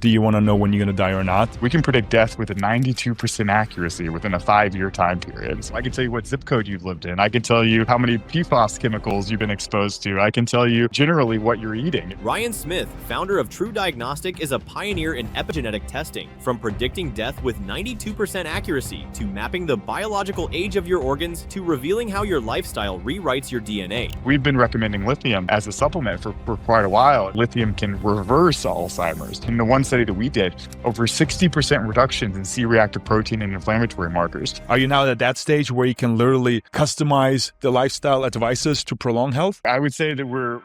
do you want to know when you're going to die or not? We can predict death with a 92% accuracy within a 5-year time period. So I can tell you what zip code you've lived in. I can tell you how many PFAS chemicals you've been exposed to. I can tell you generally what you're eating. Ryan Smith, founder of TruDiagnostic, is a pioneer in epigenetic testing. From predicting death with 92% accuracy to mapping the biological age of your organs to revealing how your lifestyle rewrites your DNA. We've been recommending lithium as a supplement for quite a while. Lithium can reverse Alzheimer's. In the one study that we did, over 60% reductions in C-reactive protein and inflammatory markers. Are you now at that stage where you can literally customize the lifestyle advices to prolong health? I would say that we're...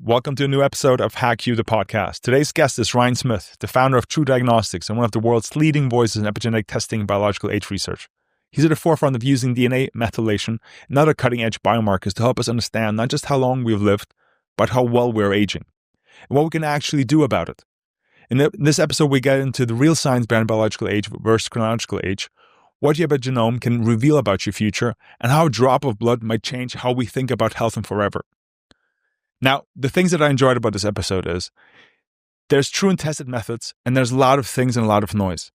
Welcome to a new episode of Hack You, the podcast. Today's guest is Ryan Smith, the founder of TruDiagnostics and one of the world's leading voices in epigenetic testing and biological age research. He's at the forefront of using DNA methylation and other cutting-edge biomarkers to help us understand not just how long we've lived, but how well we're aging, and what we can actually do about it. In this episode, we get into the real science behind biological age versus chronological age, what your epigenome can reveal about your future, and how a drop of blood might change how we think about health and forever. Now, the things that I enjoyed about this episode is there's true and tested methods, and there's a lot of things and a lot of noise.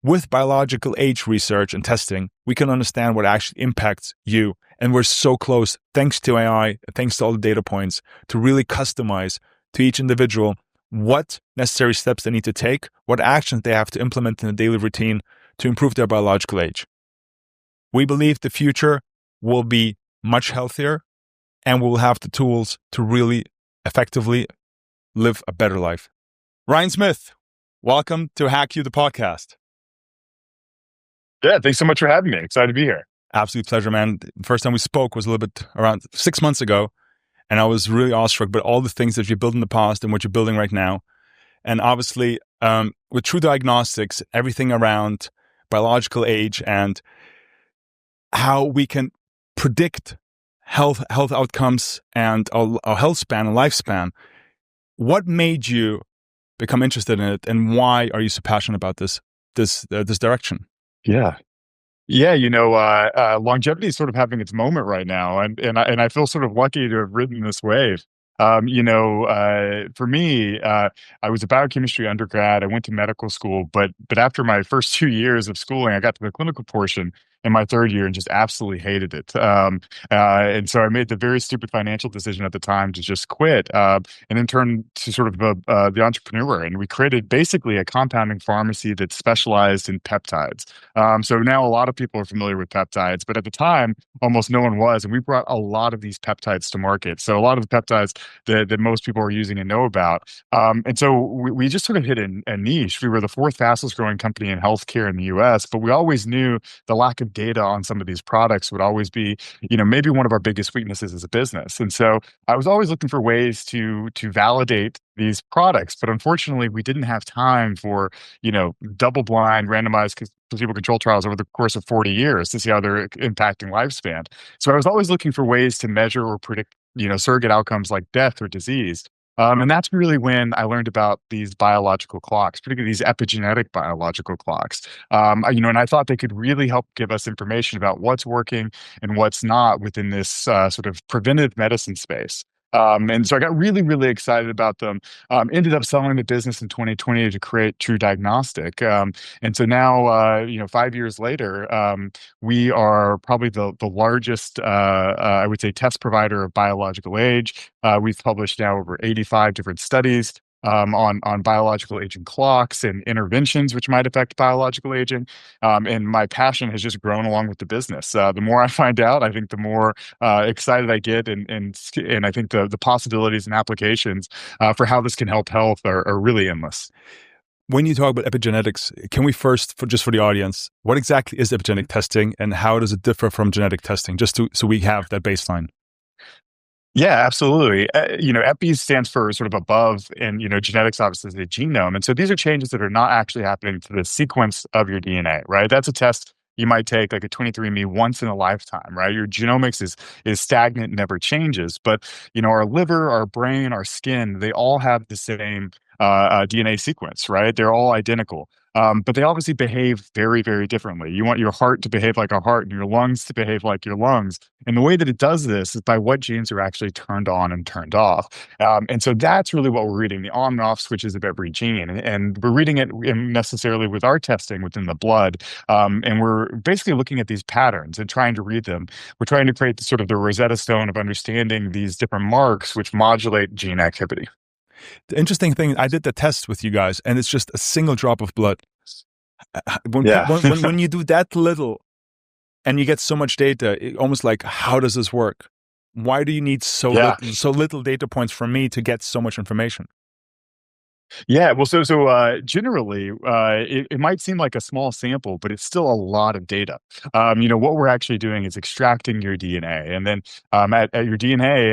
With biological age research and testing, we can understand what actually impacts you. And we're so close, thanks to AI, thanks to all the data points, to really customize to each individual what necessary steps they need to take, what actions they have to implement in the daily routine to improve their biological age. We believe the future will be much healthier, and we'll have the tools to really effectively live a better life. Ryan Smith, welcome to Hack You, the podcast. Yeah, thanks so much for having me. Excited to be here. Absolute pleasure, man. The first time we spoke was a little bit around 6 months ago, and I was really awestruck by all the things that you built in the past and what you're building right now. And obviously, with TruDiagnostics, everything around biological age and how we can predict health outcomes and our health span and lifespan. What made you become interested in it, and why are you so passionate about this direction? Yeah, longevity is sort of having its moment right now, and I feel sort of lucky to have ridden this wave. For me, I was a biochemistry undergrad. I went to medical school, but after my first 2 years of schooling, I got to the clinical portion in my third year and just absolutely hated it. And so I made the very stupid financial decision at the time to just quit, and then turn to sort of the entrepreneur. And we created basically a compounding pharmacy that specialized in peptides. So now a lot of people are familiar with peptides, but at the time, almost no one was. And we brought a lot of these peptides to market. So a lot of the peptides that most people are using and know about. And so we just sort of hit a niche. We were the fourth fastest growing company in healthcare in the US, but we always knew the lack of data on some of these products would always be, maybe one of our biggest weaknesses as a business. And so I was always looking for ways to validate these products, but unfortunately we didn't have time for, double-blind randomized placebo-controlled trials over the course of 40 years to see how they're impacting lifespan. So I was always looking for ways to measure or predict, surrogate outcomes like death or disease. And that's really when I learned about these biological clocks, particularly these epigenetic biological clocks. And I thought they could really help give us information about what's working and what's not within this sort of preventive medicine space. And so I got really, really excited about them. Ended up selling the business in 2020 to create TruDiagnostic. And so now, 5 years later, we are probably the largest, I would say, test provider of biological age. We've published now over 85 different studies on biological aging clocks and interventions which might affect biological aging. And my passion has just grown along with the business. The more I find out, I think the more excited I get, and I think the possibilities and applications for how this can help health are really endless. When you talk about epigenetics, can we first, for the audience, what exactly is epigenetic testing and how does it differ from genetic testing, so we have that baseline? Yeah, absolutely. Epi stands for sort of above, and, genetics obviously is the genome. And so these are changes that are not actually happening to the sequence of your DNA, right? That's a test you might take, like a 23andMe, once in a lifetime, right? Your genomics is stagnant, never changes. But, our liver, our brain, our skin, they all have the same DNA sequence, right? They're all identical. But they obviously behave very, very differently. You want your heart to behave like a heart and your lungs to behave like your lungs. And the way that it does this is by what genes are actually turned on and turned off. And so that's really what we're reading, the on and off switches of every gene. And we're reading it necessarily with our testing within the blood. And we're basically looking at these patterns and trying to read them. We're trying to create sort of the Rosetta Stone of understanding these different marks which modulate gene activity. The interesting thing, I did the test with you guys, and it's just a single drop of blood. When you do that little and you get so much data, almost like, how does this work? Why do you need so little data points from me to get so much information? Yeah, well, generally, it might seem like a small sample, but it's still a lot of data. What we're actually doing is extracting your DNA, and then at your DNA,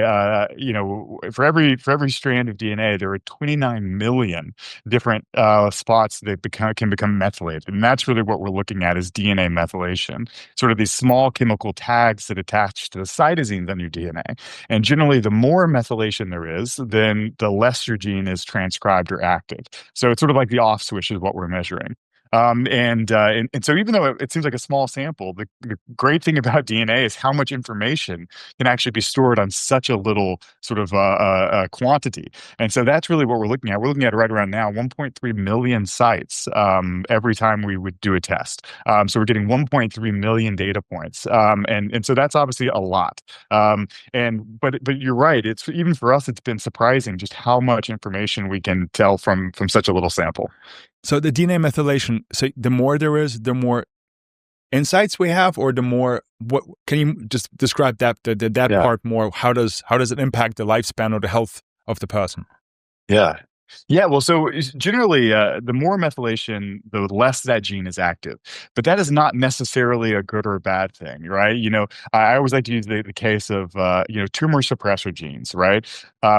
for every strand of DNA, there are 29 million different spots that can become methylated, and that's really what we're looking at is DNA methylation. Sort of these small chemical tags that attach to the cytosines on your DNA, and generally, the more methylation there is, then the less your gene is transcribed or active. So it's sort of like the off switch is what we're measuring. And so even though it seems like a small sample, the great thing about DNA is how much information can actually be stored on such a little sort of quantity. And so that's really what we're looking at. We're looking at right around now 1.3 million sites every time we would do a test. So we're getting 1.3 million data points. And so that's obviously a lot. But you're right. It's even for us, it's been surprising just how much information we can tell from such a little sample. So the DNA methylation, so the more there is, the more insights we have, or the more, what can you just describe that part more? How does it impact the lifespan or the health of the person? Yeah. Yeah, well, so generally, the more methylation, the less that gene is active. But that is not necessarily a good or a bad thing, right? I always like to use the case of, tumor suppressor genes, right?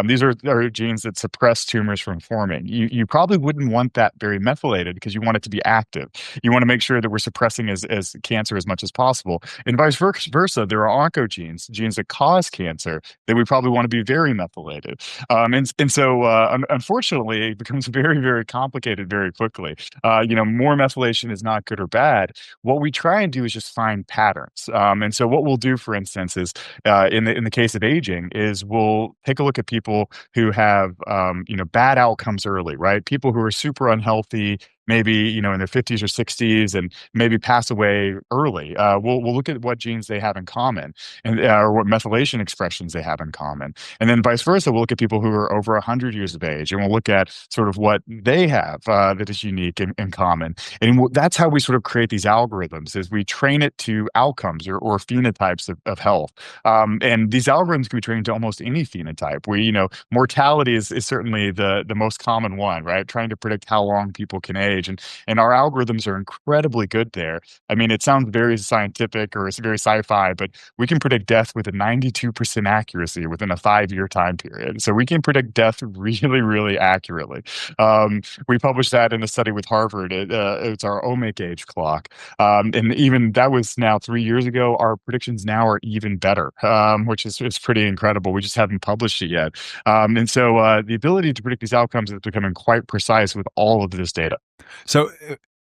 These are genes that suppress tumors from forming. You probably wouldn't want that very methylated because you want it to be active. You want to make sure that we're suppressing as cancer as much as possible. And vice versa, there are oncogenes, genes that cause cancer, that we probably want to be very methylated. So unfortunately, it becomes very, very complicated very quickly. More methylation is not good or bad. What we try and do is just find patterns. And so what we'll do, for instance, is in the case of aging, is we'll take a look at people who have bad outcomes early, right? People who are super unhealthy, maybe in their 50s or 60s, and maybe pass away early. We'll look at what genes they have in common, and or what methylation expressions they have in common, and then vice versa. We'll look at people who are over 100 years of age, and we'll look at sort of what they have that is unique in common. And that's how we sort of create these algorithms. Is we train it to outcomes or phenotypes of health, and these algorithms can be trained to almost any phenotype. Mortality is certainly the most common one, right? Trying to predict how long people can age. And our algorithms are incredibly good there. I mean, it sounds very scientific or it's very sci-fi, but we can predict death with a 92% accuracy within a 5-year time period. So we can predict death really, really accurately. We published that in a study with Harvard. It's our omic age clock. And even that was now 3 years ago. Our predictions now are even better, which is pretty incredible. We just haven't published it yet. And so the ability to predict these outcomes is becoming quite precise with all of this data. So,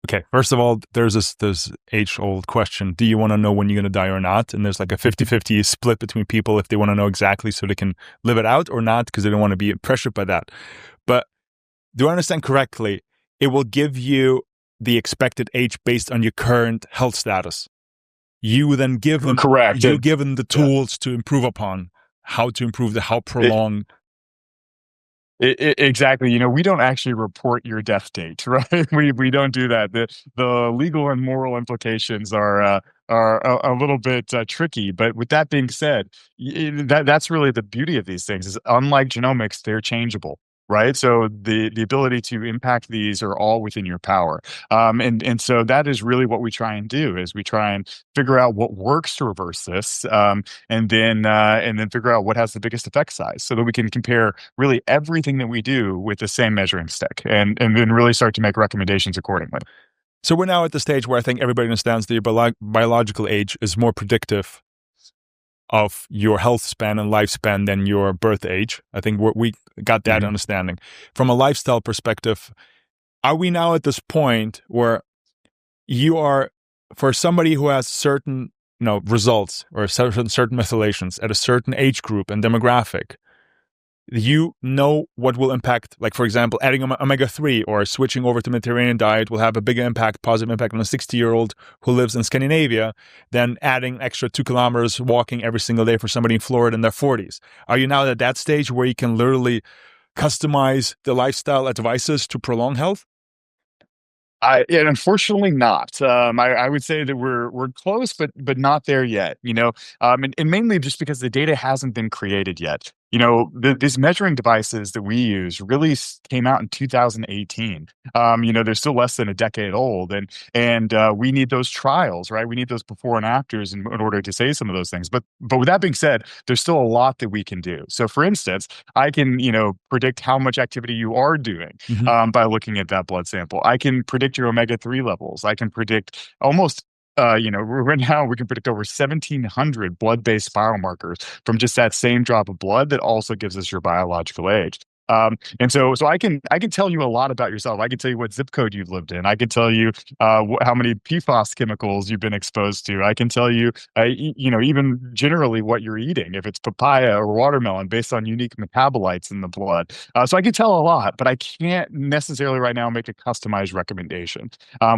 okay, first of all, there's this age-old question. Do you want to know when you're going to die or not? And there's like a 50-50 split between people if they want to know exactly so they can live it out or not because they don't want to be pressured by that. But do I understand correctly? It will give you the expected age based on your current health status. You then give them, correct. You're given the tools to improve upon how to improve how prolonged. Exactly. We don't actually report your death date, right? We don't do that. The legal and moral implications are a little bit tricky. But with that being said, that's really the beauty of these things. Is unlike genomics, they're changeable. Right. So the ability to impact these are all within your power. And so that is really what we try and do is we try and figure out what works to reverse this and then figure out what has the biggest effect size so that we can compare really everything that we do with the same measuring stick and then really start to make recommendations accordingly. So we're now at the stage where I think everybody understands that your biological age is more predictive of your health span and lifespan than your birth age. I think we got that understanding. From a lifestyle perspective, Are we now at this point where you are, for somebody who has certain results or certain methylations at a certain age group and demographic, you know what will impact, like for example, adding omega-3 or switching over to Mediterranean diet will have a bigger impact, positive impact on a 60-year-old who lives in Scandinavia than adding extra 2 kilometers walking every single day for somebody in Florida in their 40s. Are you now at that stage where you can literally customize the lifestyle advices to prolong health? And unfortunately not. I would say that we're close, but not there yet. And mainly just because the data hasn't been created yet. These measuring devices that we use really came out in 2018. They're still less than a decade old, and we need those trials, right? We need those before and afters in order to say some of those things. But with that being said, there's still a lot that we can do. So, for instance, I can predict how much activity you are doing by looking at that blood sample. I can predict your omega-3 levels. I can predict almost right now we can predict over 1,700 blood-based biomarkers from just that same drop of blood that also gives us your biological age. And so I can tell you a lot about yourself. I can tell you what zip code you've lived in. I can tell you how many PFAS chemicals you've been exposed to. I can tell you, even generally what you're eating, if it's papaya or watermelon, based on unique metabolites in the blood. So I can tell a lot, but I can't necessarily right now make a customized recommendation.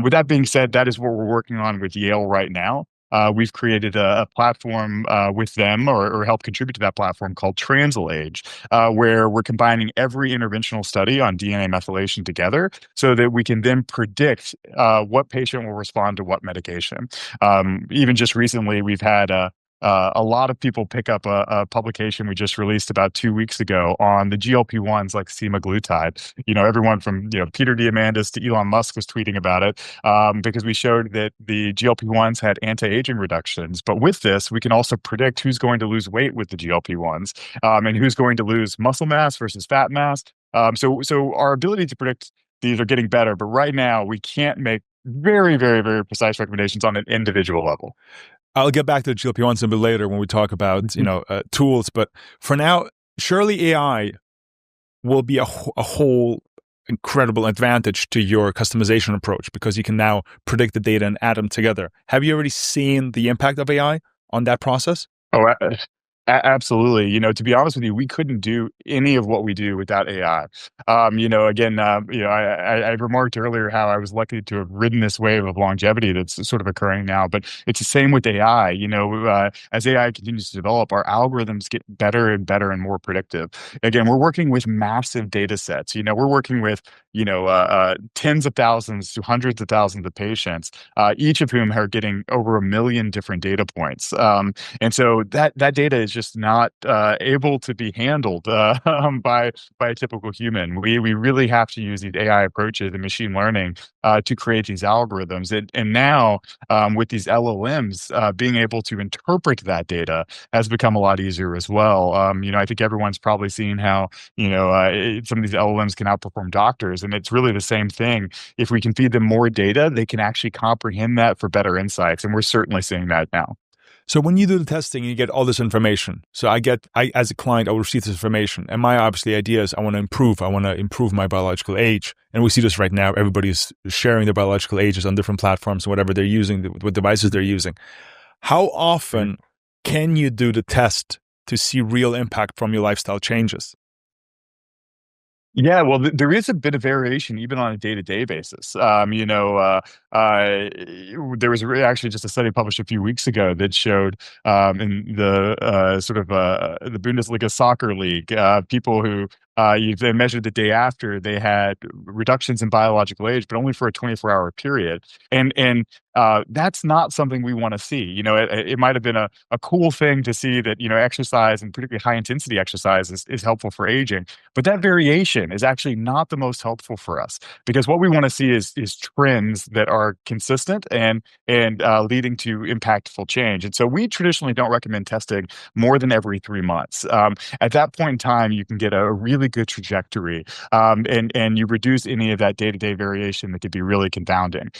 With that being said, that is what we're working on with Yale right now. We've created a platform with them or help contribute to that platform called TransLage, where we're combining every interventional study on DNA methylation together so that we can then predict what patient will respond to what medication. Even just recently, we've had a lot of people pick up a publication we just released about 2 weeks ago on the GLP-1s like semaglutide. Everyone from Peter Diamandis to Elon Musk was tweeting about it because we showed that the GLP-1s had anti-aging reductions. But with this, we can also predict who's going to lose weight with the GLP-1s and who's going to lose muscle mass versus fat mass. So our ability to predict these are getting better, but right now we can't make very, very, very precise recommendations on an individual level. I'll get back to the GLP-1s a bit later when we talk about tools, but for now, surely AI will be a whole incredible advantage to your customization approach because you can now predict the data and add them together. Have you already seen the impact of AI on that process? Oh, absolutely. To be honest with you, we couldn't do any of what we do without AI. I remarked earlier how I was lucky to have ridden this wave of longevity that's sort of occurring now, but it's the same with AI. As AI continues to develop, our algorithms get better and better and more predictive. Again, we're working with massive data sets. We're working with, tens of thousands to hundreds of thousands of patients, each of whom are getting over 1 million different data points. And so that data is just not able to be handled by a typical human. We really have to use these AI approaches and machine learning to create these algorithms. And now with these LLMs, being able to interpret that data has become a lot easier as well. I think everyone's probably seen how some of these LLMs can outperform doctors, and it's really the same thing. If we can feed them more data, they can actually comprehend that for better insights, and we're certainly seeing that now. So when you do the testing, you get all this information. So I as a client, I will receive this information. And my obviously idea is I want to improve my biological age. And we see this right now. Everybody's sharing their biological ages on different platforms, whatever they're using, what devices they're using. How often can you do the test to see real impact from your lifestyle changes? Yeah, well, there is a bit of variation even on a day-to-day basis. There was actually just a study published a few weeks ago that showed in the the Bundesliga soccer league, people who they measured the day after they had reductions in biological age, but only for a 24-hour period. And that's not something we want to see. It might have been a cool thing to see that exercise, and particularly high intensity exercise, is helpful for aging. But that variation is actually not the most helpful for us, because what we want to see is trends that are consistent and leading to impactful change. And so we traditionally don't recommend testing more than every 3 months. At that point in time, you can get a really good trajectory, and you reduce any of that day-to-day variation that could be really confounding.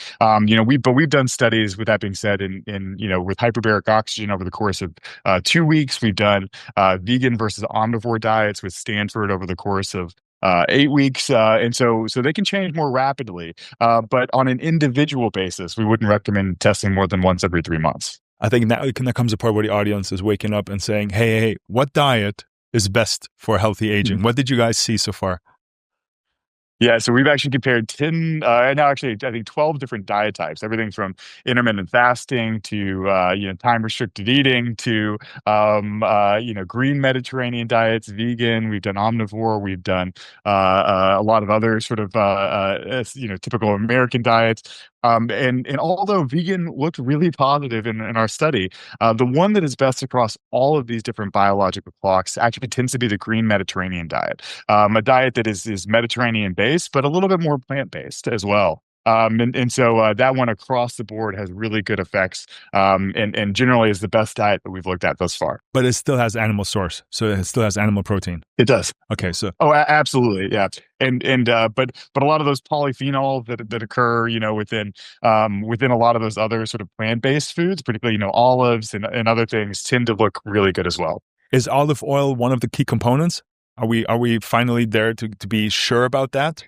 We've done studies, with that being said, in with hyperbaric oxygen over the course of 2 weeks. We've done vegan versus omnivore diets with Stanford over the course of 8 weeks, and so they can change more rapidly. But on an individual basis, we wouldn't recommend testing more than once every 3 months. I think that comes a part where the audience is waking up and saying, hey, what diet is best for healthy aging? What did you guys see so far? Yeah, so we've actually compared 10, now actually, I think 12 different diet types, everything from intermittent fasting to, time restricted eating to, green Mediterranean diets, vegan. We've done omnivore. We've done a lot of other sort of, typical American diets. And although vegan looked really positive in our study, the one that is best across all of these different biological clocks actually tends to be the green Mediterranean diet, a diet that is Mediterranean based, but a little bit more plant based as well. So that one across the board has really good effects, and generally is the best diet that we've looked at thus far. But it still has animal source, so it still has animal protein. It does. Okay, so absolutely, yeah, but a lot of those polyphenols that occur, within a lot of those other sort of plant-based foods, particularly olives and other things, tend to look really good as well. Is olive oil one of the key components? Are we finally there to be sure about that,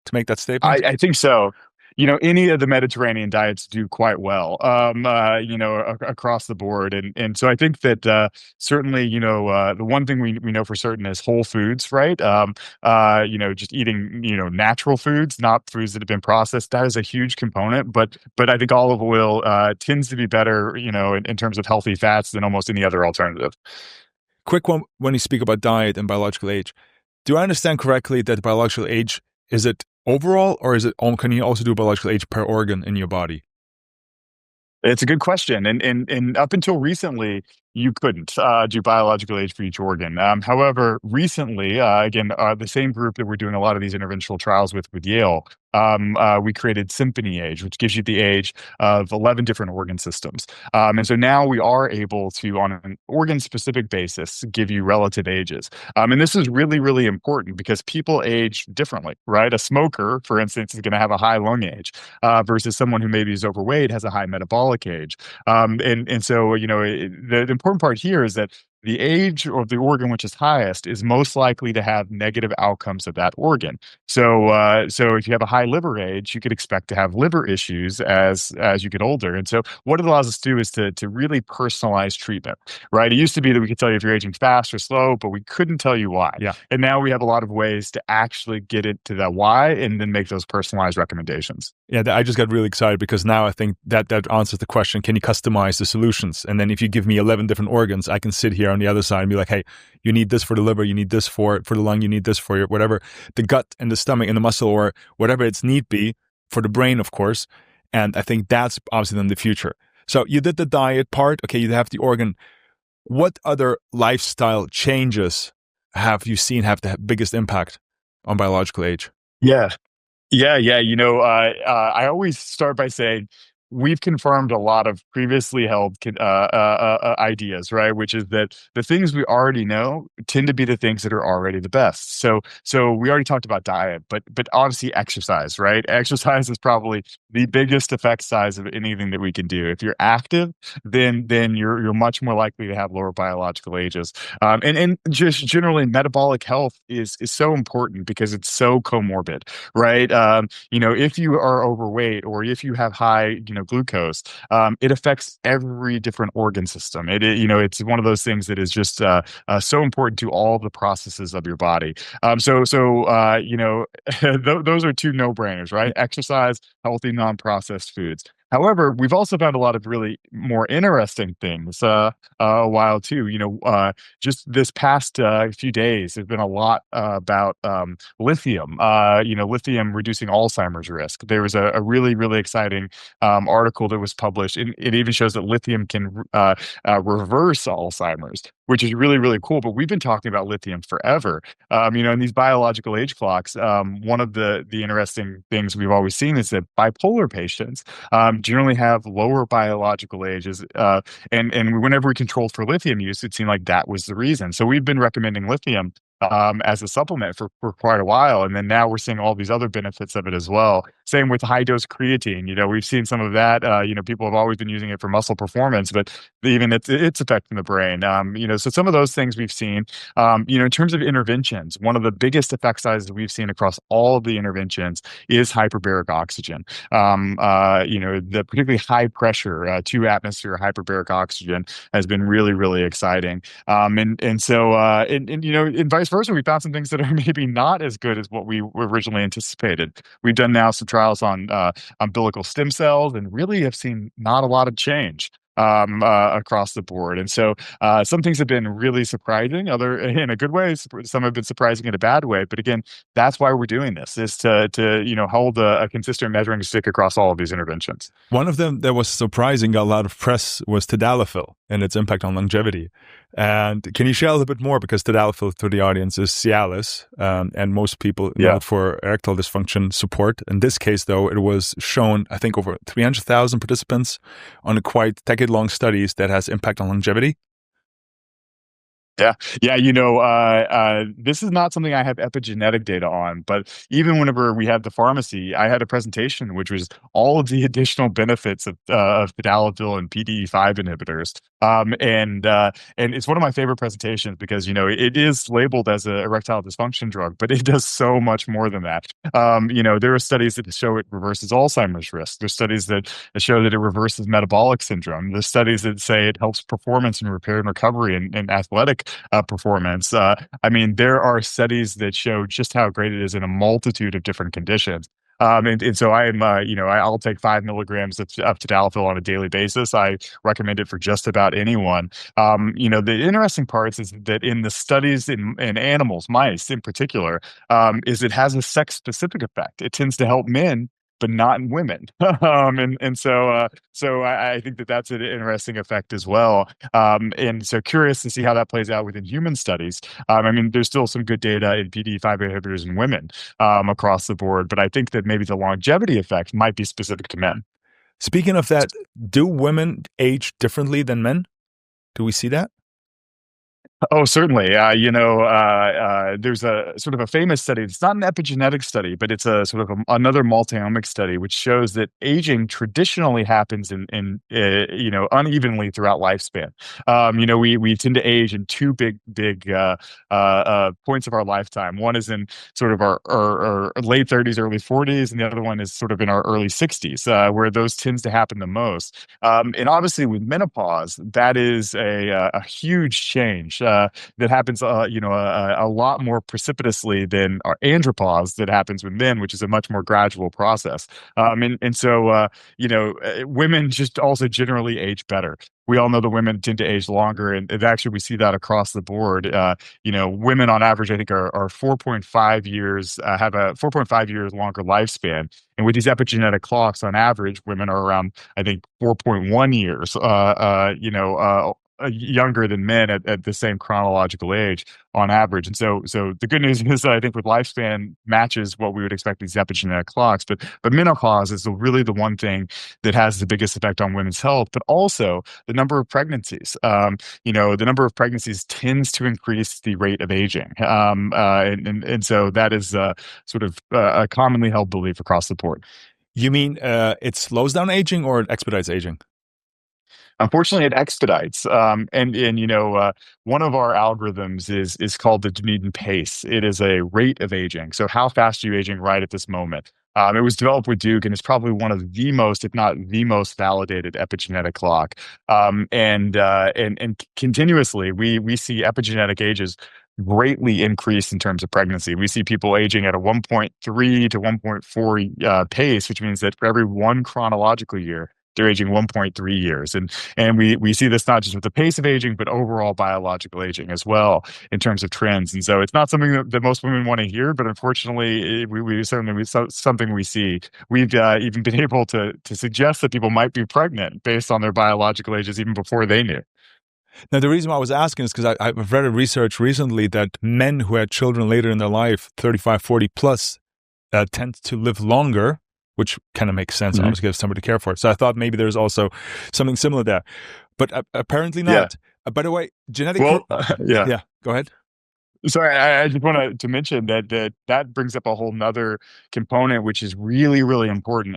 to make that statement? I think so. Any of the Mediterranean diets do quite well, across the board. And so I think that certainly, the one thing we know for certain is whole foods, right? Just eating, natural foods, not foods that have been processed. That is a huge component. But I think olive oil tends to be better, in terms of healthy fats than almost any other alternative. Quick one, when you speak about diet and biological age, do I understand correctly that biological age, is it overall, or can you also do biological age per organ in your body? It's a good question, and up until recently, you couldn't do biological age for each organ. However, recently, again, the same group that we're doing a lot of these interventional trials with Yale, we created Symphony Age, which gives you the age of 11 different organ systems. And so now we are able to, on an organ-specific basis, give you relative ages. And this is really, really important because people age differently, right? A smoker, for instance, is going to have a high lung age versus someone who maybe is overweight has a high metabolic age. And so, the important part here is that the age of the organ which is highest is most likely to have negative outcomes of that organ. So if you have a high liver age, you could expect to have liver issues as you get older. And so what it allows us to do is to really personalize treatment, right? It used to be that we could tell you if you're aging fast or slow, but we couldn't tell you why. Yeah. And now we have a lot of ways to actually get it to that why and then make those personalized recommendations. Yeah, I just got really excited because now I think that answers the question, can you customize the solutions? And then if you give me 11 different organs, I can sit here on the other side and be like, hey, you need this for the liver, you need this for the lung, you need this for your whatever, the gut and the stomach and the muscle or whatever its need be, for the brain, of course. And I think that's obviously then the future. So you did the diet part. Okay, you have the organ. What other lifestyle changes have you seen have the biggest impact on biological age? Yeah. I always start by saying we've confirmed a lot of previously held ideas, right? Which is that the things we already know tend to be the things that are already the best. So we already talked about diet, but obviously exercise, right? Exercise is probably the biggest effect size of anything that we can do. If you're active, then you're much more likely to have lower biological ages. And just generally, metabolic health is so important because it's so comorbid, right? If you are overweight or if you have high, glucose, it affects every different organ system. It's one of those things that is just so important to all the processes of your body. Those are two no-brainers, right? Exercise, healthy, non-processed foods. However, we've also found a lot of really more interesting things a while too. Just this past few days, there's been a lot about lithium. Lithium reducing Alzheimer's risk. There was a really, really exciting article that was published. It even shows that lithium can reverse Alzheimer's, which is really, really cool. But we've been talking about lithium forever. In these biological age clocks, one of the interesting things we've always seen is that bipolar patients generally have lower biological ages. And whenever we controlled for lithium use, it seemed like that was the reason. So we've been recommending lithium as a supplement for quite a while. And then now we're seeing all these other benefits of it as well. Same with high dose creatine. We've seen some of that. People have always been using it for muscle performance, but even its effect in the brain. So some of those things we've seen. In terms of interventions, one of the biggest effect sizes we've seen across all of the interventions is hyperbaric oxygen. The particularly high pressure, 2 atmosphere hyperbaric oxygen has been really, really exciting. And vice versa, we found some things that are maybe not as good as what we originally anticipated. We've done now some trials on umbilical stem cells and really have seen not a lot of change across the board. And so some things have been really surprising, other in a good way. Some have been surprising in a bad way. But again, that's why we're doing this, is to hold a consistent measuring stick across all of these interventions. One of them that was surprising, got a lot of press, was Tadalafil and its impact on longevity. And can you share a little bit more? Because Tadalafil, to the audience, is Cialis, and most people know it for erectile dysfunction support. In this case, though, it was shown, I think, over 300,000 participants on a quite decade-long studies that has impact on longevity. Yeah. This is not something I have epigenetic data on, but even whenever we had the pharmacy, I had a presentation which was all of the additional benefits of Tadalafil and PDE5 inhibitors. And it's one of my favorite presentations because it is labeled as an erectile dysfunction drug, but it does so much more than that. There are studies that show it reverses Alzheimer's risk. There's studies that show that it reverses metabolic syndrome. There's studies that say it helps performance and repair and recovery and athletic performance. There are studies that show just how great it is in a multitude of different conditions. And so I'll take 5 milligrams of Tadalafil on a daily basis. I recommend it for just about anyone. The interesting parts is that in the studies in animals, mice in particular, is it has a sex-specific effect. It tends to help men, but not in women. So I think that's an interesting effect as well. And so curious to see how that plays out within human studies. There's still some good data in PDE5 inhibitors in women across the board, but I think that maybe the longevity effect might be specific to men. Speaking of that, do women age differently than men? Do we see that? Oh, certainly. There's a sort of a famous study. It's not an epigenetic study, but it's a sort of another multi-omic study, which shows that aging traditionally happens in unevenly throughout lifespan. We tend to age in two big points of our lifetime. One is in sort of our late 30s, early 40s, and the other one is sort of in our early 60s, where those tends to happen the most. And obviously, with menopause, that is a huge change. That happens, a lot more precipitously than our andropause that happens with men, which is a much more gradual process. So women just also generally age better. We all know the women tend to age longer, and actually we see that across the board. Women on average, I think, are 4.5 years, have a 4.5 years longer lifespan. And with these epigenetic clocks, on average, women are around, I think, 4.1 years, younger than men at the same chronological age on average. And so the good news is that I think with lifespan matches what we would expect these epigenetic clocks, but menopause is really the one thing that has the biggest effect on women's health, but also the number of pregnancies. The number of pregnancies tends to increase the rate of aging. And so that is sort of a commonly held belief across the board. You mean it slows down aging or it expedites aging? Unfortunately, it expedites. One of our algorithms is called the Dunedin pace. It is a rate of aging. So how fast are you aging right at this moment? It was developed with Duke, and it's probably one of the most, if not the most, validated epigenetic clock. And continuously, we see epigenetic ages greatly increase in terms of pregnancy. We see people aging at a 1.3 to 1.4 pace, which means that for every one chronological year, they're aging 1.3 years. And we see this not just with the pace of aging, but overall biological aging as well in terms of trends. And so it's not something that most women want to hear, but unfortunately, something we see. We've even been able to suggest that people might be pregnant based on their biological ages even before they knew. Now, the reason why I was asking is because I've read a research recently that men who had children later in their life, 35, 40 plus, tend to live longer, which kind of makes sense, obviously, if somebody to care for it. So I thought maybe there's also something similar there, but apparently not. Yeah. By the way, genetic... Well, yeah, go ahead. So I just wanted to mention that brings up a whole nother component, which is really, really important.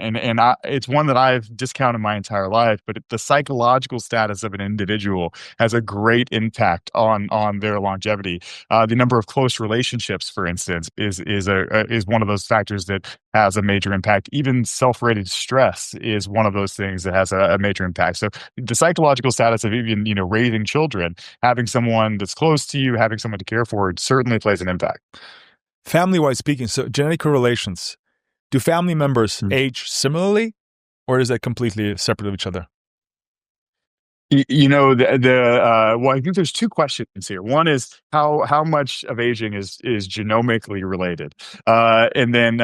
It's one that I've discounted my entire life, but the psychological status of an individual has a great impact on their longevity. The number of close relationships, for instance, is one of those factors that has a major impact. Even self-rated stress is one of those things that has a major impact. So the psychological status of even, raising children, having someone that's close to you, having someone to care for, it certainly plays an impact. Family-wise speaking, so genetic correlations, do family members age similarly, or is that completely separate of each other? Well, I think there's two questions here. One is how much of aging is genomically related, and then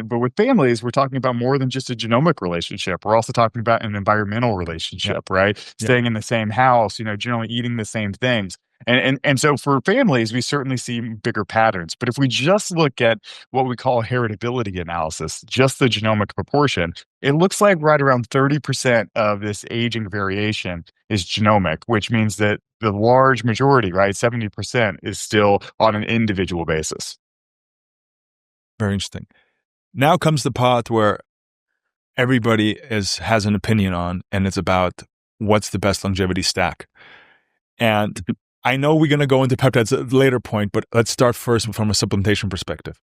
but with families, we're talking about more than just a genomic relationship. We're also talking about an environmental relationship, right? Yeah. Staying in the same house, generally eating the same things. And so for families, we certainly see bigger patterns. But if we just look at what we call heritability analysis, just the genomic proportion, it looks like right around 30% of this aging variation is genomic, which means that the large majority, right, 70%, is still on an individual basis. Very interesting. Now comes the part where everybody has an opinion on, and it's about what's the best longevity stack. And I know we're going to go into peptides at a later point, but let's start first from a supplementation perspective.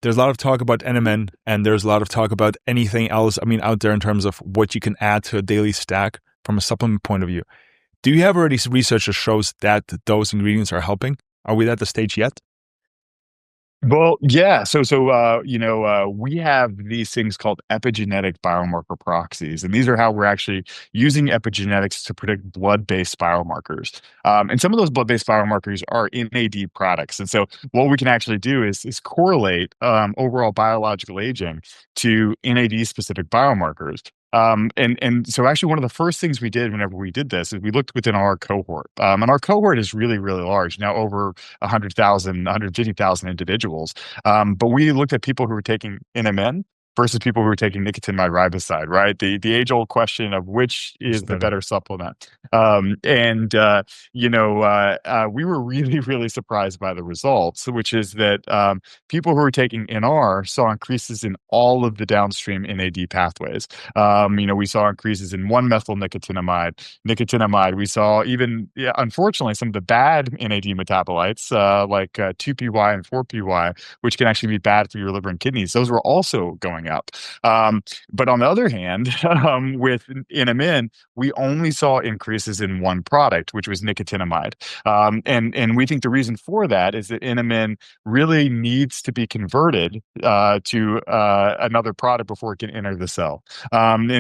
There's a lot of talk about NMN, and there's a lot of talk about anything else, out there in terms of what you can add to a daily stack from a supplement point of view. Do you have already research that shows that those ingredients are helping? Are we at the stage yet? Well, yeah. We have these things called epigenetic biomarker proxies, and these are how we're actually using epigenetics to predict blood-based biomarkers. And some of those blood-based biomarkers are NAD products. And so what we can actually do is correlate overall biological aging to NAD-specific biomarkers. And so actually one of the first things we did whenever we did this is we looked within our cohort. And our cohort is really, really large, now over 100,000, 150,000 individuals. But we looked at people who were taking NMN versus people who were taking nicotinamide riboside, right? The age-old question of which is the better supplement. We were really, really surprised by the results, which is that people who were taking NR saw increases in all of the downstream NAD pathways. We saw increases in 1-methylnicotinamide. We saw even, unfortunately, some of the bad NAD metabolites, like 2-PY and 4-PY, which can actually be bad for your liver and kidneys. Those were also going up. But on the other hand, with NMN, we only saw increases in one product, which was nicotinamide. And we think the reason for that is that NMN really needs to be converted to another product before it can enter the cell. In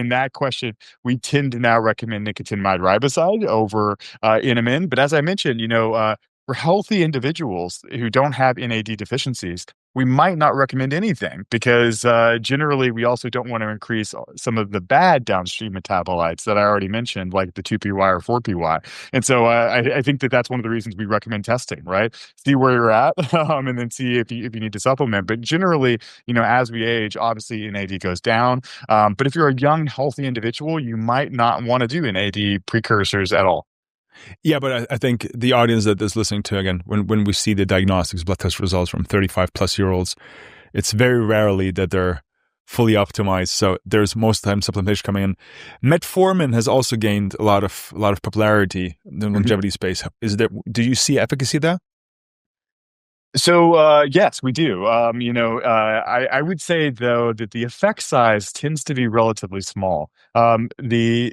that question, we tend to now recommend nicotinamide riboside over NMN. But as I mentioned, for healthy individuals who don't have NAD deficiencies, we might not recommend anything because generally we also don't want to increase some of the bad downstream metabolites that I already mentioned, like the 2-PY or 4-PY. And so I think that that's one of the reasons we recommend testing, right? See where you're at and then see if you need to supplement. But generally, as we age, obviously NAD goes down. But if you're a young, healthy individual, you might not want to do NAD precursors at all. Yeah, but I think the audience that is listening to, again, when we see the diagnostics blood test results from 35-plus-year-olds, it's very rarely that they're fully optimized. So there's most of the time supplementation coming in. Metformin has also gained a lot of popularity in the longevity space. Do you see efficacy there? So yes, we do. I would say though that the effect size tends to be relatively small. We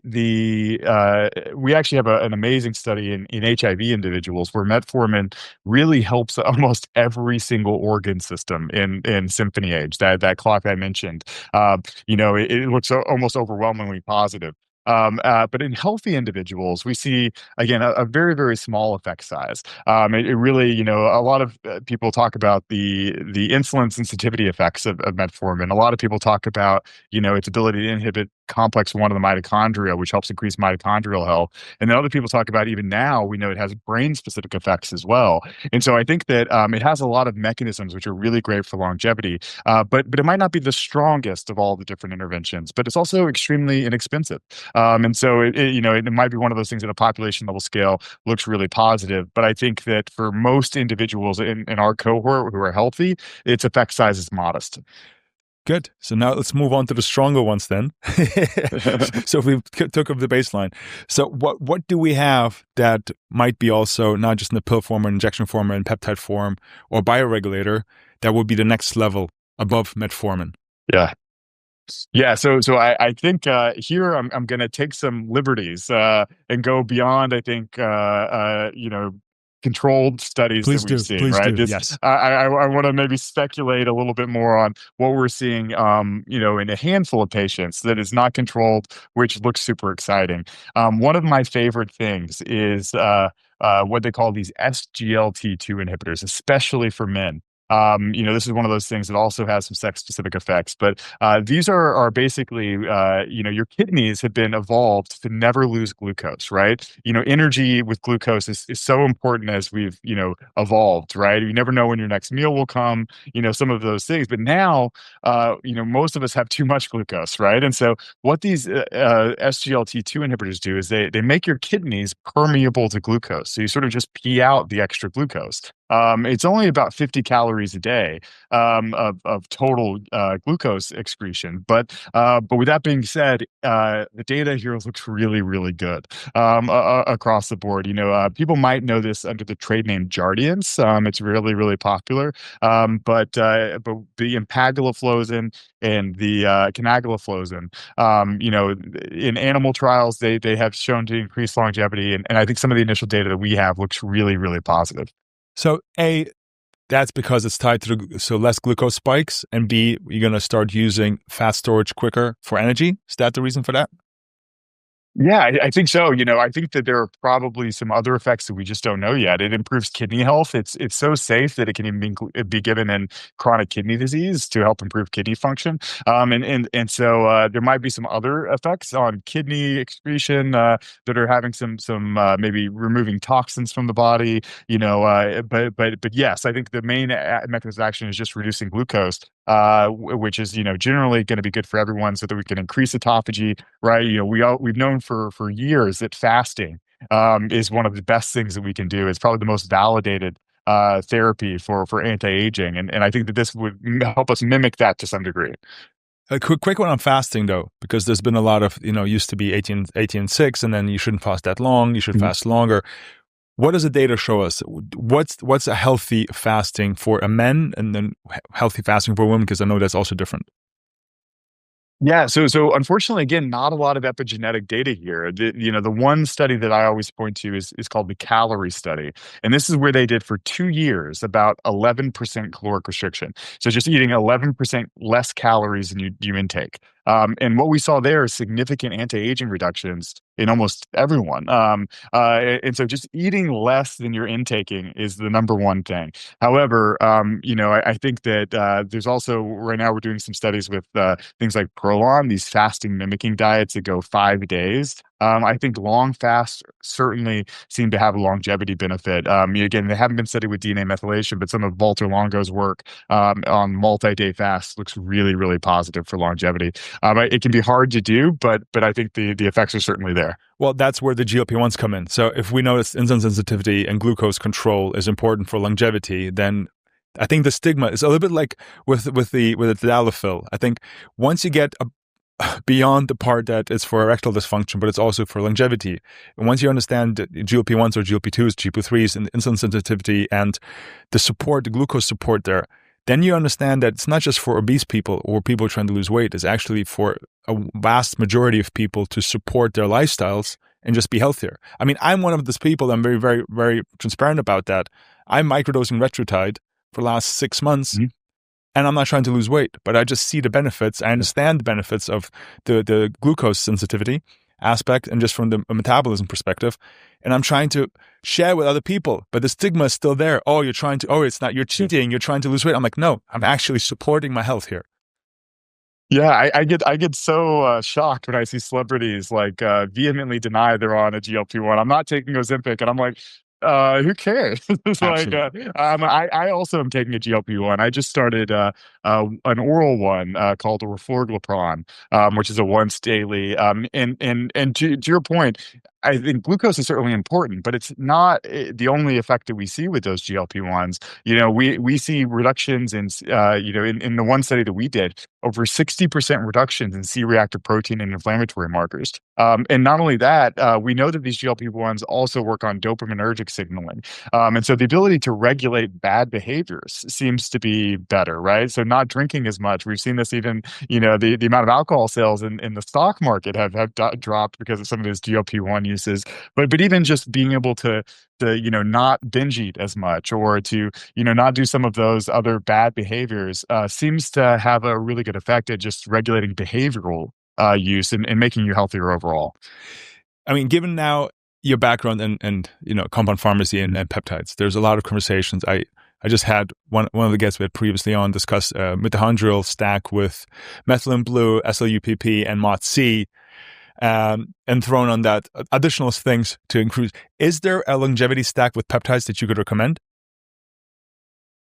actually have an amazing study in HIV individuals where metformin really helps almost every single organ system in symphony age. That clock I mentioned. It looks almost overwhelmingly positive. But in healthy individuals, we see, again, a very, very small effect size. It really, a lot of people talk about the insulin sensitivity effects of metformin. A lot of people talk about, its ability to inhibit complex 1 of the mitochondria, which helps increase mitochondrial health. And then other people talk about, even now, we know it has brain-specific effects as well. And so I think that it has a lot of mechanisms which are really great for longevity, but it might not be the strongest of all the different interventions, but it's also extremely inexpensive. And so it might be one of those things at a population level scale looks really positive. But I think that for most individuals in our cohort who are healthy, its effect size is modest. Good. So now let's move on to the stronger ones then. So if we took up the baseline. So what do we have that might be also not just in the pill form or injection form or in peptide form or bioregulator that would be the next level above metformin? Yeah. Yeah, so I think here I'm going to take some liberties and go beyond. I think controlled studies Please that we've do. seen. Please Right? do. Yes. I want to maybe speculate a little bit more on what we're seeing. In a handful of patients that is not controlled, which looks super exciting. One of my favorite things is what they call these SGLT2 inhibitors, especially for men. This is one of those things that also has some sex-specific effects, but these are basically, your kidneys have been evolved to never lose glucose, right? Energy with glucose is so important as we've, evolved, right? You never know when your next meal will come, some of those things. But now, most of us have too much glucose, right? And so what these SGLT2 inhibitors do is they make your kidneys permeable to glucose. So you sort of just pee out the extra glucose. It's only about 50 calories a day of total glucose excretion. But with that being said, the data here looks really, really good across the board. People might know this under the trade name Jardiance. It's really, really popular. But the empagliflozin and the canagliflozin, in animal trials, they have shown to increase longevity. And I think some of the initial data that we have looks really, really positive. So A, that's because it's tied to less glucose spikes, and B, you're going to start using fat storage quicker for energy. Is that the reason for that? Yeah, I think so. I think that there are probably some other effects that we just don't know yet. It improves kidney health. It's so safe that it can even be given in chronic kidney disease to help improve kidney function. So there might be some other effects on kidney excretion that are having some maybe removing toxins from the body. But yes, I think the main mechanism of action is just reducing glucose, which is generally going to be good for everyone, so that we can increase autophagy. Right? We've known for years that fasting is one of the best things that we can do. It's probably the most validated therapy for anti-aging, and I think that this would help us mimic that to some degree. A quick one on fasting, though, because there's been a lot of, used to be 18-6, and then you shouldn't fast that long, you should fast longer. What does the data show us? What's a healthy fasting for a man, and then healthy fasting for a woman? Because I know that's also different. Yeah, so unfortunately, again, not a lot of epigenetic data here. The one study that I always point to is called the calorie study, and this is where they did for 2 years about 11% caloric restriction. So just eating 11% less calories than you intake. And what we saw there is significant anti-aging reductions in almost everyone. And so just eating less than you're intaking is the number one thing. However, I think that there's also, right now we're doing some studies with things like Prolon, these fasting mimicking diets that go 5 days. I think long fasts certainly seem to have a longevity benefit. Again, they haven't been studied with DNA methylation, but some of Walter Longo's work on multi-day fasts looks really, really positive for longevity. It can be hard to do, but I think the effects are certainly there. Well, that's where the GLP-1s come in. So if we notice insulin sensitivity and glucose control is important for longevity, then I think the stigma is a little bit like with the Tadalafil. I think once you get beyond the part that it's for erectile dysfunction, but it's also for longevity. And once you understand GLP-1s or GLP-2s, GLP-3s, and insulin sensitivity and the glucose support there, then you understand that it's not just for obese people or people trying to lose weight. It's actually for a vast majority of people to support their lifestyles and just be healthier. I mean, I'm one of those people. I'm very, very, very transparent about that. I'm microdosing Retrotide for the last 6 months. Mm-hmm. And I'm not trying to lose weight, but I just see the benefits. I understand the benefits of the glucose sensitivity aspect and just from the metabolism perspective. And I'm trying to share with other people, but the stigma is still there. Oh, it's not, you're cheating, you're trying to lose weight. I'm like, no, I'm actually supporting my health here. Yeah, I get so shocked when I see celebrities like vehemently deny they're on a GLP-1. I'm not taking Ozempic, and I'm like, who cares? It's like Absolutely. I also am taking a GLP-1. I just started an oral one called orforglipron, which is a once daily. And to your point, I think glucose is certainly important, but it's not the only effect that we see with those GLP-1s. We see reductions in in the one study that we did, over 60% reductions in C-reactive protein and inflammatory markers. And not only that, we know that these GLP-1s also work on dopaminergic signaling. And so the ability to regulate bad behaviors seems to be better, right? So not drinking as much. We've seen this even, the amount of alcohol sales in the stock market have dropped because of some of those GLP-1 uses. But even just being able to not binge eat as much, or to not do some of those other bad behaviors, seems to have a really good effect at just regulating behavioral use and making you healthier overall. I mean, given now your background and compound pharmacy and peptides, there's a lot of conversations. I just had one of the guests we had previously on discuss mitochondrial stack with methylene blue, SLUPP, and MOTS-C, and thrown on that additional things to increase. Is there a longevity stack with peptides that you could recommend?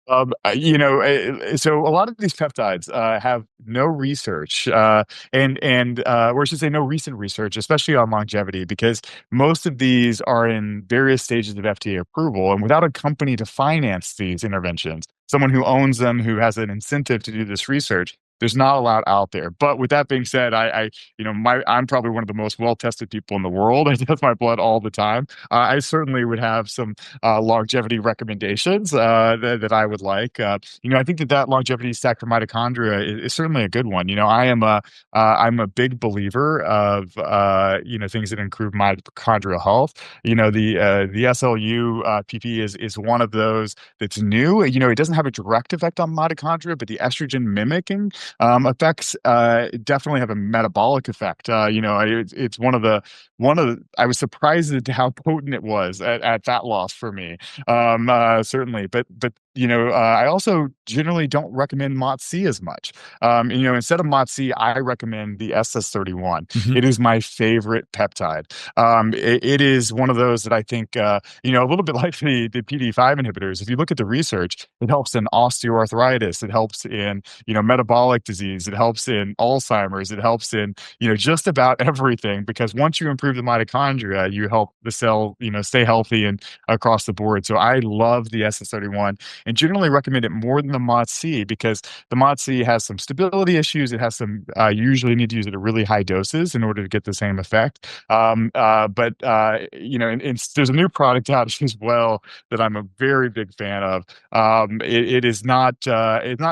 So a lot of these peptides have no research, or I should say, no recent research, especially on longevity, because most of these are in various stages of FDA approval, and without a company to finance these interventions, someone who owns them, who has an incentive to do this research, there's not a lot out there. But with that being said, I'm probably one of the most well-tested people in the world. I test my blood all the time. I certainly would have some longevity recommendations that I would like. I think that longevity stack for mitochondria is certainly a good one. I'm a big believer of things that improve mitochondrial health. The SLU PP is one of those that's new. It doesn't have a direct effect on mitochondria, but the estrogen mimicking effects definitely have a metabolic effect. It's I was surprised at how potent it was at fat loss for me. Certainly, but I also generally don't recommend MOTS-C as much. Instead of MOTS-C, I recommend the SS31. Mm-hmm. It is my favorite peptide. It is one of those that I think, a little bit like the PD5 inhibitors. If you look at the research, it helps in osteoarthritis. It helps in, metabolic disease. It helps in Alzheimer's. It helps in, just about everything, because once you improve the mitochondria, you help the cell, stay healthy and across the board. So I love the SS31 and generally recommend it more than the MOTS-C, because the MOTS-C has some stability issues. It has some, you usually need to use it at really high doses in order to get the same effect. And there's a new product out as well that I'm a very big fan of. It's not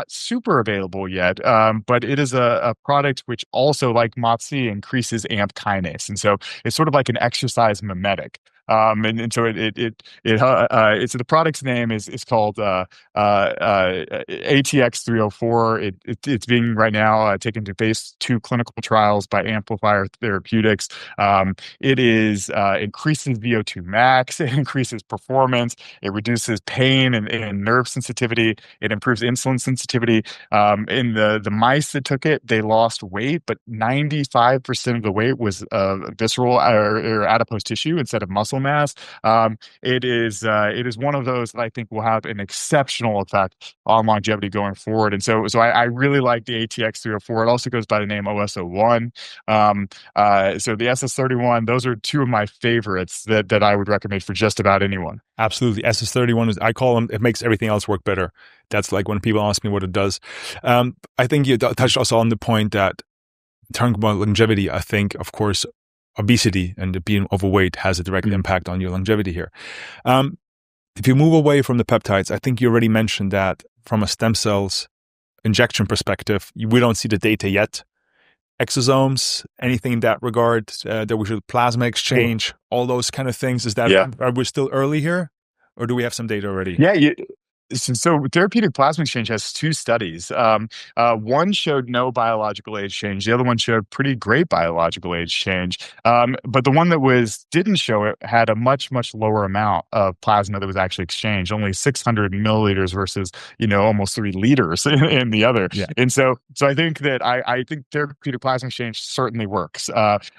super available yet, but it is a product which also, like MOTS-C, increases AMP kinase, and so it's sort of like an exercise mimetic. And so it's the product's name is called ATX 304. It's being right now taken to phase 2 clinical trials by Amplifier Therapeutics. It increases VO2 max, it increases performance, it reduces pain and nerve sensitivity, it improves insulin sensitivity. In the mice that took it, they lost weight, but 95% of the weight was visceral or adipose tissue instead of muscle mass. It is one of those that I think will have an exceptional effect on longevity going forward. And so I really like the ATX 304. It also goes by the name OS01. So the SS31, those are two of my favorites that I would recommend for just about anyone. Absolutely. SS31 is, I call them, it makes everything else work better. That's like when people ask me what it does. I think you touched also on the point that, talking about longevity, I think, of course, obesity and being overweight has a direct impact on your longevity here. If you move away from the peptides, I think you already mentioned that from a stem cells injection perspective, we don't see the data yet. Exosomes, anything in that regard, that we should plasma exchange, all those kind of things. Are we still early here, or do we have some data already? Yeah, So therapeutic plasma exchange has two studies. One showed no biological age change. The other one showed pretty great biological age change. But the one that didn't show it had a much lower amount of plasma that was actually exchanged, only 600 milliliters versus almost 3 liters in the other. Yeah. And so I think that I think therapeutic plasma exchange certainly works.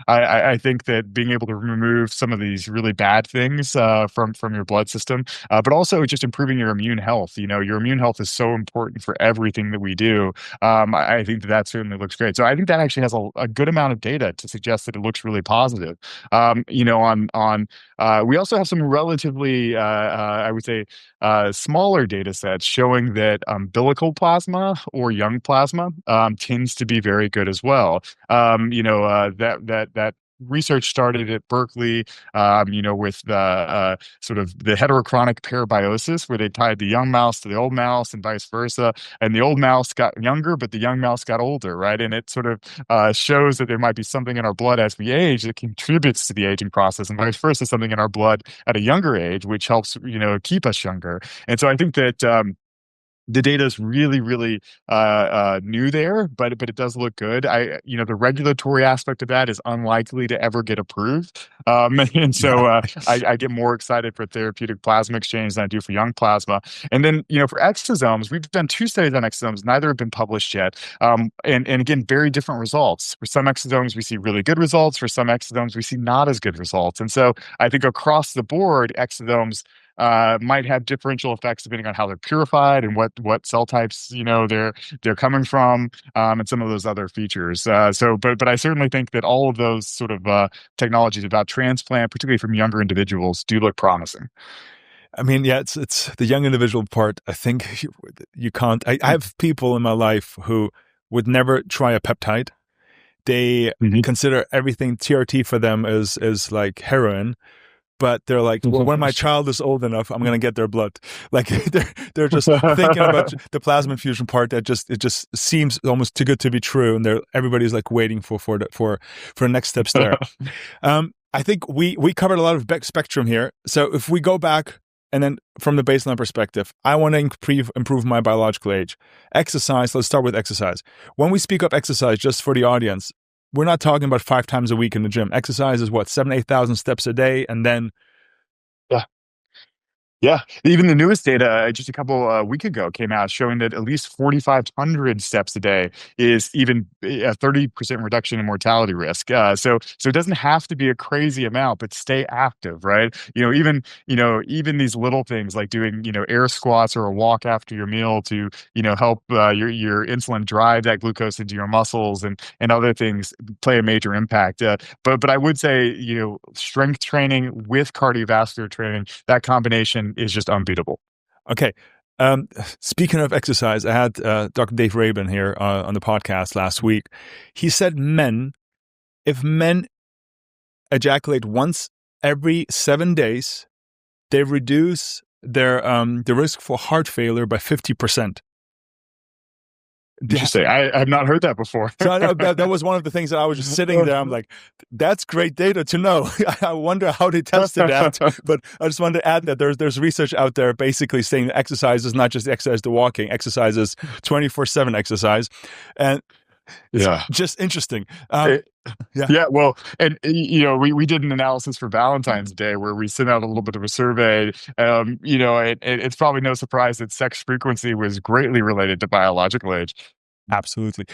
I think that being able to remove some of these really bad things from your blood system, but also just improving your immune health. Your immune health is so important for everything that we do. I think that certainly looks great. So I think that actually has a good amount of data to suggest that it looks really positive. We also have some relatively, I would say, smaller data sets showing that umbilical plasma or young plasma tends to be very good as well. That research started at Berkeley, with the sort of the heterochronic parabiosis, where they tied the young mouse to the old mouse and vice versa. And the old mouse got younger, but the young mouse got older, right? And it sort of shows that there might be something in our blood as we age that contributes to the aging process, and vice versa, something in our blood at a younger age, which helps, keep us younger. And so I think that the data is really new there, but it does look good. The regulatory aspect of that is unlikely to ever get approved, and so I get more excited for therapeutic plasma exchange than I do for young plasma. And then for exosomes, we've done 2 studies on exosomes. Neither have been published yet, and again, very different results. For some exosomes, we see really good results. For some exosomes, we see not as good results. And so I think across the board, exosomes might have differential effects depending on how they're purified and what cell types they're coming from, and some of those other features. But I certainly think that all of those sort of technologies about transplant, particularly from younger individuals, do look promising. I mean, yeah, it's the young individual part. I think you can't. I have people in my life who would never try a peptide. They consider everything TRT for them is like heroin. But they're like, well, when my child is old enough, I'm going to get their blood. Like they're just thinking about the plasma infusion part. It just seems almost too good to be true, and everybody's like waiting for the next steps there. I think we covered a lot of spectrum here. So if we go back and then from the baseline perspective, I want to improve my biological age. Exercise. Let's start with exercise. When we speak of exercise, just for the audience, we're not talking about 5 times a week in the gym. Exercise is what, 7,000-8,000 steps a day, and then Yeah, even the newest data just a couple week ago came out showing that at least 4,500 steps a day is even a 30% reduction in mortality risk. So it doesn't have to be a crazy amount, but stay active, right? Even these little things like doing air squats or a walk after your meal to help your insulin drive that glucose into your muscles, and other things play a major impact. But I would say strength training with cardiovascular training, that combination is just unbeatable. Okay. Speaking of exercise, I had Dr. Dave Rabin here on the podcast last week. He said if men ejaculate once every 7 days, they reduce their the risk for heart failure by 50%. Interesting. I have not heard that before. So I know that was one of the things that I was just sitting there. I'm like, that's great data to know. I wonder how they tested that. But I just wanted to add that there's research out there basically saying that exercise is not just exercise to walking. Exercise is 24/7 exercise. And it's just interesting. Well, and we did an analysis for Valentine's Day where we sent out a little bit of a survey. It's probably no surprise that sex frequency was greatly related to biological age. Absolutely.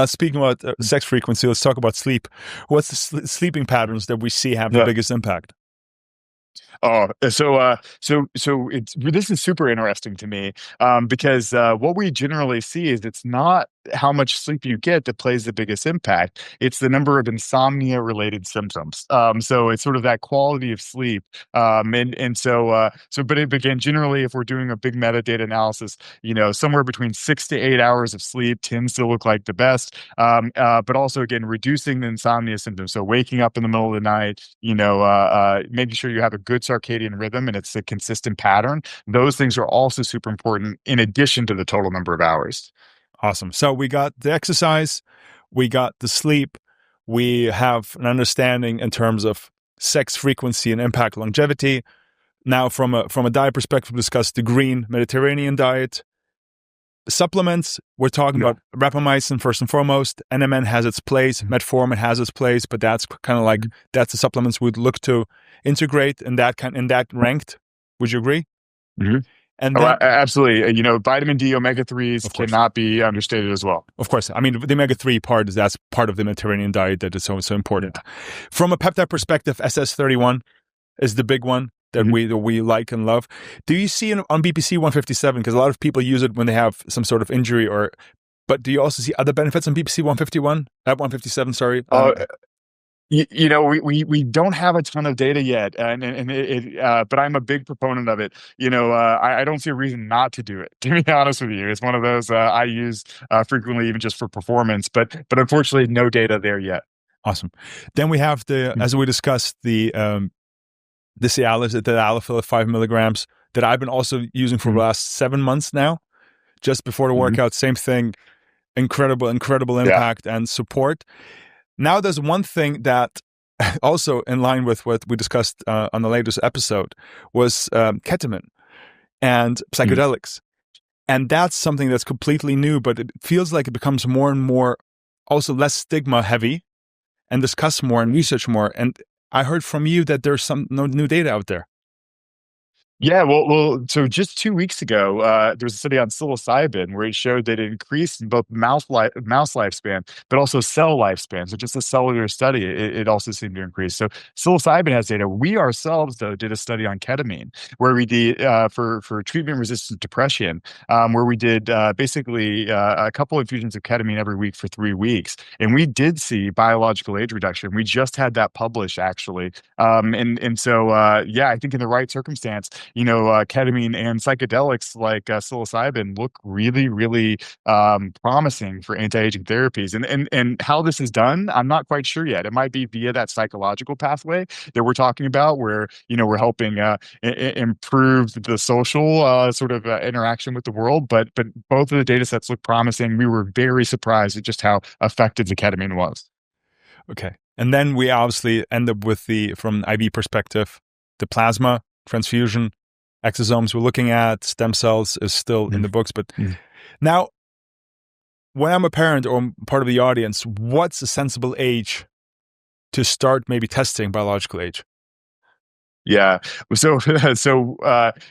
Speaking about sex frequency, let's talk about sleep. What's the sleeping patterns that we see have the biggest impact? Oh, so this is super interesting to me, because what we generally see is it's not how much sleep you get that plays the biggest impact. It's the number of insomnia related symptoms. So it's sort of that quality of sleep. But again, generally, if we're doing a big metadata analysis, somewhere between 6 to 8 hours of sleep tends to look like the best. But also, again, reducing the insomnia symptoms. So waking up in the middle of the night, making sure you have a good circadian rhythm and it's a consistent pattern. Those things are also super important in addition to the total number of hours. Awesome. So we got the exercise, we got the sleep, we have an understanding in terms of sex frequency and impact longevity. Now, from a diet perspective, we discussed the green Mediterranean diet. Supplements, we're talking about rapamycin first and foremost. NMN has its place, metformin has its place, but that's kind of like that's the supplements we'd look to integrate in that ranked. Would you agree? Mm-hmm. And then, absolutely. Vitamin D, omega-3s cannot be understated as well. Of course. I mean, the omega-3 part, that's part of the Mediterranean diet that is so important. Yeah. From a peptide perspective, SS31 is the big one that we like and love. Do you see on BPC 157, because a lot of people use it when they have some sort of injury, but do you also see other benefits on BPC 157, sorry? We don't have a ton of data yet, but I'm a big proponent of it. I don't see a reason not to do it. To be honest with you, it's one of those I use frequently, even just for performance. But unfortunately, no data there yet. Awesome. Then we have as we discussed, the Cialis, the Tadalafil at 5 milligrams that I've been also using for the last 7 months now, just before the workout. Same thing, incredible impact and support. Now, there's one thing that also in line with what we discussed on the latest episode was ketamine and psychedelics. And that's something that's completely new, but it feels like it becomes more and more also less stigma heavy and discussed more and research more. And I heard from you that there's some new data out there. Yeah, well. So just 2 weeks ago, there was a study on psilocybin where it showed that it increased in both mouse lifespan, but also cell lifespan. So just a cellular study, it also seemed to increase. So psilocybin has data. We ourselves, though, did a study on ketamine where we did for treatment-resistant depression, where we did basically a couple infusions of ketamine every week for 3 weeks, and we did see biological age reduction. We just had that published, actually, so I think in the right circumstance, ketamine and psychedelics like psilocybin look really, really promising for anti-aging therapies. And how this is done, I'm not quite sure yet. It might be via that psychological pathway that we're talking about, where we're helping improve the social sort of interaction with the world. But both of the data sets look promising. We were very surprised at just how effective the ketamine was. Okay, and then we obviously end up with from IV perspective, the plasma transfusion, exosomes we're looking at, stem cells is still in the books. But now, when I'm a parent or part of the audience, what's a sensible age to start maybe testing biological age? Yeah. So,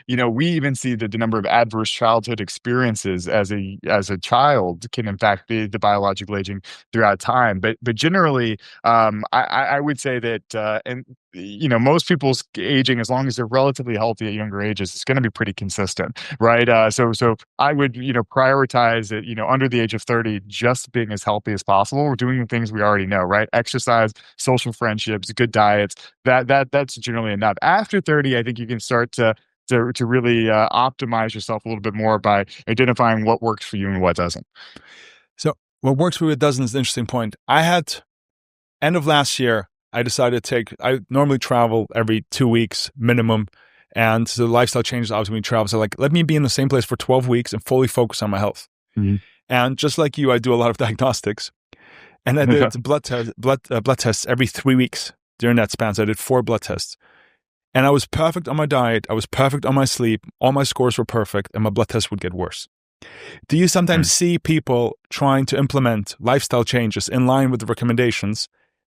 we even see that the number of adverse childhood experiences as a child can impact the biological aging throughout time. But generally, I would say that, most people's aging, as long as they're relatively healthy at younger ages, is going to be pretty consistent, right? So I would, prioritize it, under the age of 30, just being as healthy as possible. We're doing the things we already know, right? Exercise, social friendships, good diets. That's generally enough. After 30, I think you can start to really optimize yourself a little bit more by identifying what works for you and what doesn't. So what works for you doesn't is an interesting point. I had, end of last year, I decided I normally travel every 2 weeks minimum. And the lifestyle changes obviously when you travel. So let me be in the same place for 12 weeks and fully focus on my health. And just like you, I do a lot of diagnostics. And I did blood tests every 3 weeks during that span. So I did 4 blood tests. And I was perfect on my diet. I was perfect on my sleep. All my scores were perfect, and my blood tests would get worse. Do you sometimes see people trying to implement lifestyle changes in line with the recommendations,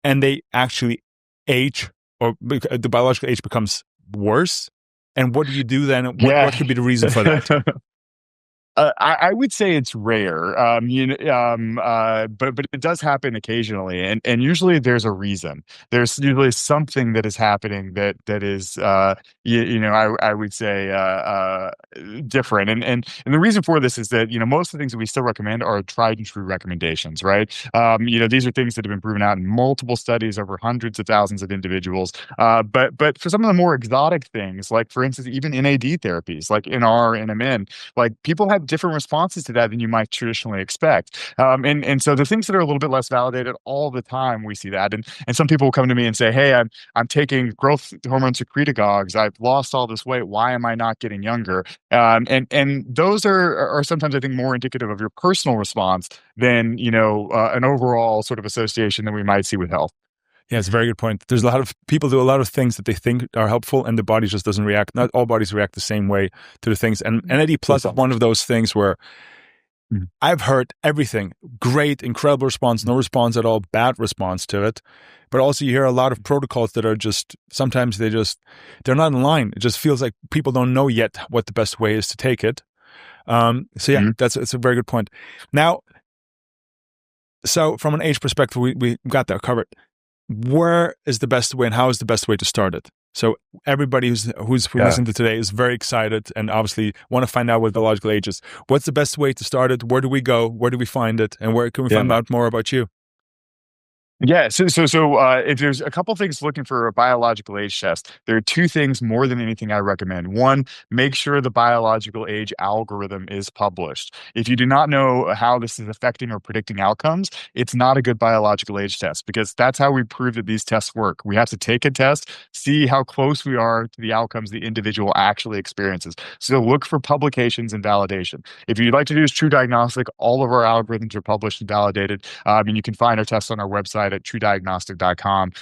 and they actually age, or the biological age becomes worse? And what do you do then? What could be the reason for that? I would say it's rare, but it does happen occasionally, and usually there's a reason. There's usually something that is happening that is, I would say different, and the reason for this is that most of the things that we still recommend are tried and true recommendations, right? These are things that have been proven out in multiple studies over hundreds of thousands of individuals. But for some of the more exotic things, like for instance, even NAD therapies, like NR, NMN, like people have different responses to that than you might traditionally expect. And so the things that are a little bit less validated, all the time we see that. And some people will come to me and say, hey, I'm taking growth hormone secretagogues. I've lost all this weight. Why am I not getting younger? And those are sometimes, I think, more indicative of your personal response than, an overall sort of association that we might see with health. Yeah, it's a very good point. There's a lot of people do a lot of things that they think are helpful, and the body just doesn't react. Not all bodies react the same way to the things. And NAD plus is one of those things where I've heard everything. Great, incredible response, no response at all, bad response to it. But also you hear a lot of protocols that are just, sometimes they're not in line. It just feels like people don't know yet what the best way is to take it. So yeah, that's a very good point. Now, so from an age perspective, we got that covered. Where is the best way and how is the best way to start it? So everybody who's listening to today is very excited and obviously want to find out what biological age is. What's the best way to start it? Where do we go? Where do we find it? And where can we find out more about you? Yeah, so if there's a couple things looking for a biological age test, there are two things more than anything I recommend. One, make sure the biological age algorithm is published. If you do not know how this is affecting or predicting outcomes, it's not a good biological age test, because that's how we prove that these tests work. We have to take a test, see how close we are to the outcomes the individual actually experiences. So look for publications and validation. If you'd like to do TruDiagnostic, all of our algorithms are published and validated. And you can find our tests on our website at TruDiagnostic.com.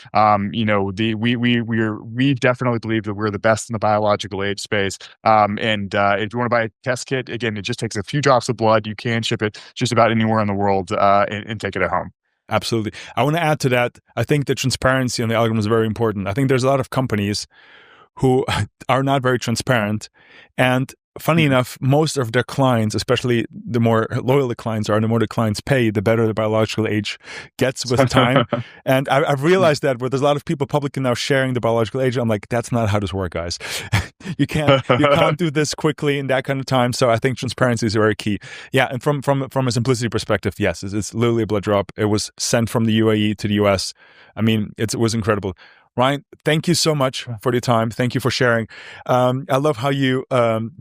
We definitely believe that we're the best in the biological age space. And if you want to buy a test kit, again, it just takes a few drops of blood. You can ship it just about anywhere in the world and take it at home. Absolutely. I want to add to that. I think the transparency on the algorithm is very important. I think there's a lot of companies who are not very transparent. And funny enough, most of their clients, especially the more loyal the clients are, the more the clients pay, the better the biological age gets with time. And I've realized that where there's a lot of people publicly now sharing the biological age, I'm like, that's not how this works, guys. you can't do this quickly in that kind of time. So I think transparency is very key. Yeah, and from a simplicity perspective, yes, it's literally a blood drop. It was sent from the UAE to the US. I mean, it was incredible. Ryan, thank you so much for your time. Thank you for sharing. I love how you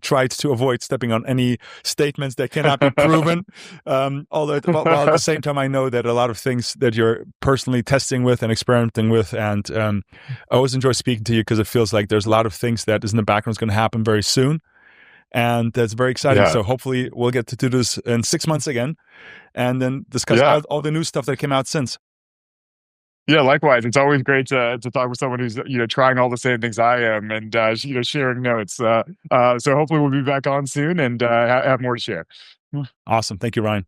tried to avoid stepping on any statements that cannot be proven. Although at the same time, I know that a lot of things that you're personally testing with and experimenting with. And I always enjoy speaking to you because it feels like there's a lot of things that is in the background is going to happen very soon. And that's very exciting. So hopefully we'll get to do this in 6 months again and then discuss all the new stuff that came out since. Yeah, likewise. It's always great to talk with someone who's trying all the same things I am and sharing notes. So hopefully we'll be back on soon and have more to share. Awesome. Thank you, Ryan.